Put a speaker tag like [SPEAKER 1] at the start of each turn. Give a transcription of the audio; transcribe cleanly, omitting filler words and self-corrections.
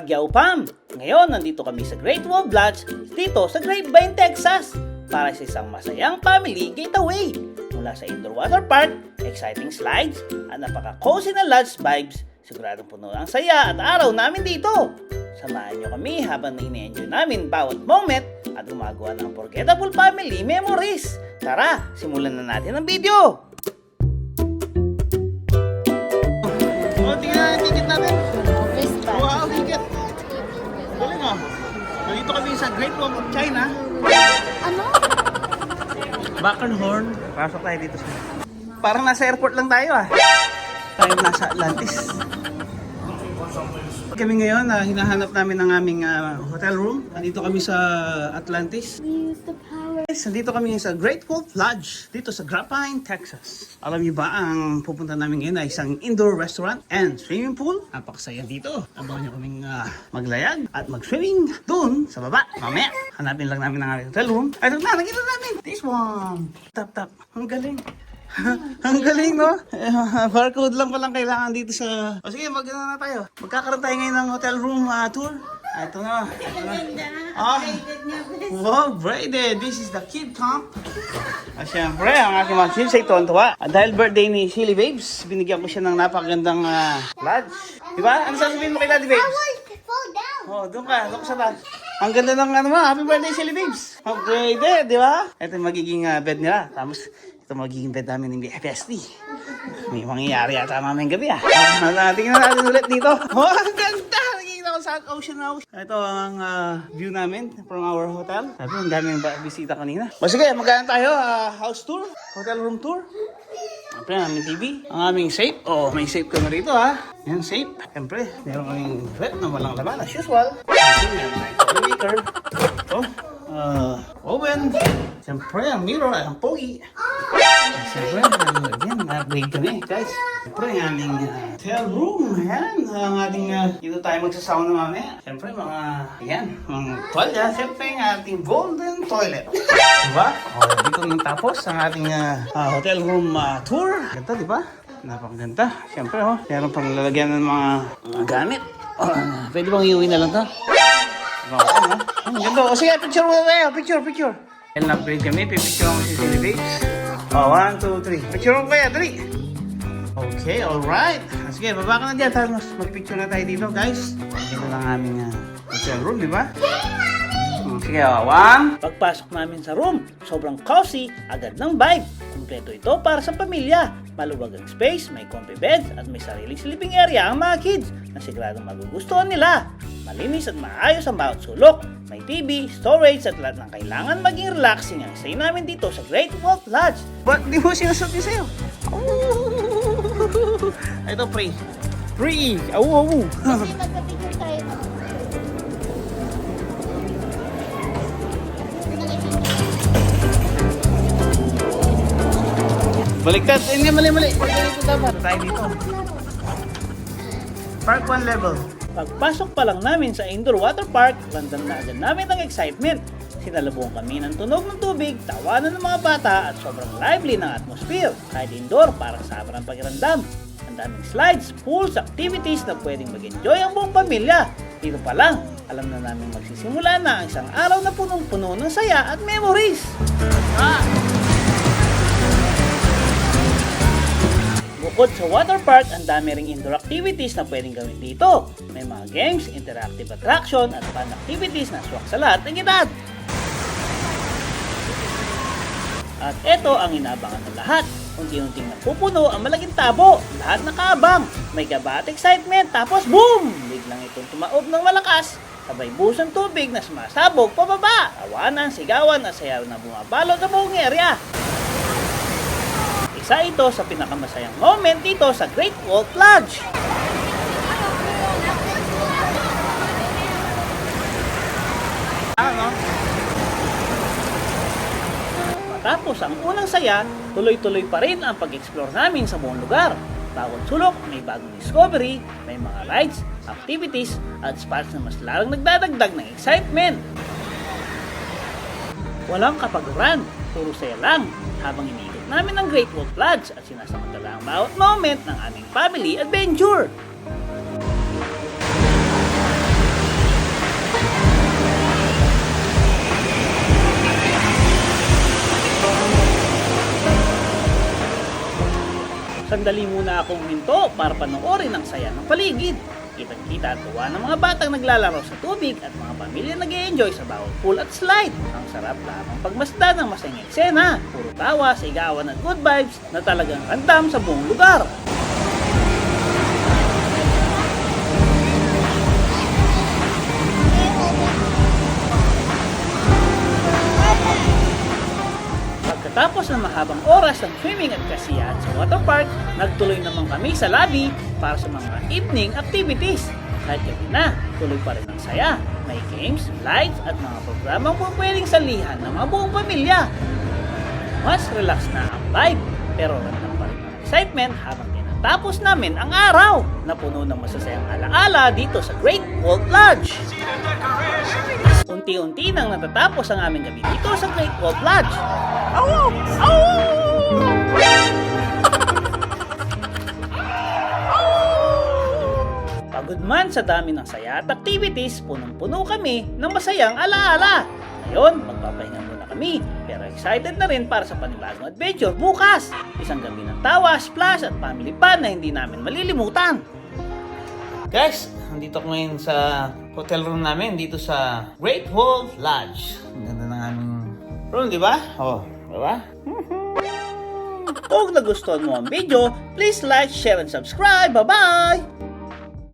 [SPEAKER 1] Kagyaw Pam! Ngayon, nandito kami sa Great Wolf Lodge dito sa Grapevine, Texas para sa isang masayang family getaway. Mula sa indoor water park, exciting slides, at napaka-cozy na lodge vibes, siguradong puno ang saya at araw namin dito. Samahan nyo kami habang na-enjoy namin bawat moment at gumagawa ng unforgettable family memories. Tara, simulan na natin ang video! Tingnan ang ticket natin. Wow, ticket. Galing oh. Nandito kami sa Great Wall of China.
[SPEAKER 2] Ano?
[SPEAKER 1] Bacanhorn. Pasok tayo dito sa... Parang nasa airport lang tayo ah. Tayo nasa Atlantis. Kami ngayon, hinahanap namin ang aming hotel room. Nandito kami sa Atlantis.
[SPEAKER 2] We use the power.
[SPEAKER 1] Nandito kami sa Great Wolf Lodge, dito sa Grapevine, Texas. Alam niyo ba, ang pupunta namin ngayon ay isang indoor restaurant and swimming pool. Napakasaya dito. Abangan niyo kaming maglayag at mag-swimming doon sa baba. Mamaya, hanapin lang namin ang aming hotel room. Ay, nakita namin. This one. Tap. Ang galing. Ang galing, no? Barcode lang palang kailangan dito sa... O sige, na tayo. Magkakaroon tayo ngayon ng hotel room tour. Ito na. Wow, braided. This is the kid camp. Siyempre, ang aking mga kids ay tuwan-tuwa. Dahil birthday ni Silly Babes, binigyan ko siya ng napakagandang lodge. Diba? Ano sasabihin mo kay Daddy Babes?
[SPEAKER 2] Fall down.
[SPEAKER 1] Oh, doon ka sa lodge. Ang ganda ng happy birthday Silly Babes. Upgraded, di ba? Ito yung magiging bed nila. Tapos, ito magiging bed namin ng BFSD. May mangyayari yata mamayang gabi ah. Tingnan natin ulit dito. Oh, ang ganda! Nakikita ko sa ocean na ocean. Ito ang view namin from our hotel. Sabi, ang daming bisita kanina. O sige, magkano tayo? House tour? Hotel room tour? Siyempre, ang aming TV. Ang aming safe. Oh, may safe kami rito ha. Yan, safe. Siyempre, meron kaming rep na walang laman as usual. Meron tayong maker. Ito. Oven. Siyempre, ang mirror ay ang pogi. Siyempre, na-upgrade kami, guys. Siyempre, ang aming hotel room. Ayan, ang ating, dito tayo magsasauna mamaya. Siyempre, mga toilet. Siyempre, ang ating golden toilet. Diba? O, dito nang tapos ang ating hotel room tour. Ganda, diba? Napakaganda. Siyempre, meron pang lalagyan ng mga gamit. Pwede bang iuwi na lang to? Ang ganda. O sige, picture muna tayo. Picture. And upgrade kami. Pipicture mo si Silly Babes. 1, 2, 3. Picture mo kaya, 3. Okay, alright. Sige, baba ka na dyan. Tapos mag-picture na tayo dito, guys. Ito lang aming hotel room, di ba? Sige, 1. Pagpasok namin sa room, sobrang cozy, agad ng vibe. Kompleto ito para sa pamilya. Maluwag ang space, may comfy beds, at may sariling sleeping area ang mga kids na siguradong magugustuhan nila. Malinis at maayos ang bawat sulok. May TV, storage at lahat ng kailangan maging relaxing ang stay namin dito sa Great Wolf Lodge. Ba't di mo sinasot niya sa'yo? Ito, pre. Pre! Awu!
[SPEAKER 2] Kasi magpapicture tayo.
[SPEAKER 1] Baliktad. Hindi, mali. Dito dapat. Tayo dito. Park 1 level. Pagpasok pa lang namin sa indoor water park, ramdam na agad namin ang excitement. Sinalubong kami ng tunog ng tubig, tawanan ng mga bata at sobrang lively ng atmosphere. Kahit indoor, parang sobrang pakiramdam. Ang daming slides, pools, activities na pwedeng mag-enjoy ang buong pamilya. Dito pa lang, alam na namin magsisimula na ang isang araw na punong-puno ng saya at memories. Bukod sa water park, ang dami ring indoor activities na pwedeng gawin dito. May mga games, interactive attraction, at fun activities na swak sa lahat ng edad. At ito ang inaabangan ng lahat. Unti-unting napupuno ang malaking tabo. Lahat nakaabang. May gaba at excitement. Tapos boom! Biglang itong tumaob ng malakas. Sabay busang tubig na sumasabog pababa. Tawanan, sigawan at sayaw na bumabalot sa buong area. Isa ito sa pinakamasayang moment dito sa Great Wolf Lodge. Matapos ang unang saya, tuloy-tuloy pa rin ang pag-explore namin sa buong lugar. Bawat sulok, may bagong discovery, may mga rides, activities, at spots na mas lalong nagdadagdag ng excitement. Walang kapaguran, puro saya lang habang iniikot namin ang Great Wolf Lodge at sinasamantala ang bawat moment ng aming family adventure. Sandali muna akong minto para panoorin ang saya ng paligid. Kitang-kita at tuwa ng mga batang naglalaro sa tubig at mga pamilya nag-e-enjoy sa bawat pool at slide. Ang sarap lamang pagmasdan ng masayang eksena. Puro tawa, sigawan at good vibes na talagang randam sa buong lugar. Pagkatapos ng mahabang oras ng swimming at kasiyahan sa water park, nagtuloy naman kami sa lobby para sa mga evening activities. Kahit gabi na, tuloy pa rin ang saya. May games, lights at mga programang pwedeng salihan ng mga buong pamilya. Mas relax na ang vibe, pero randam pa rin ang excitement habang tinatapos namin ang araw na puno ng masasayang alaala dito sa Great Wolf Lodge. Unti-unti nang natatapos ang aming gabi dito sa Great Wolf Lodge. Pagod man sa dami ng saya at activities, punong-puno kami ng masayang alaala. Ngayon, magpapahinga muna kami, pero excited na rin para sa panibagong adventure bukas. Isang gabi ng tawa, splash at family fun na hindi namin malilimutan. Guys, nandito ako ngayon sa hotel room namin dito sa Great Wolf Lodge. Ang ganda ng aming room, di ba? Oh, di ba? Kung nagustuhan mo ang video, please like, share, and subscribe. Bye-bye!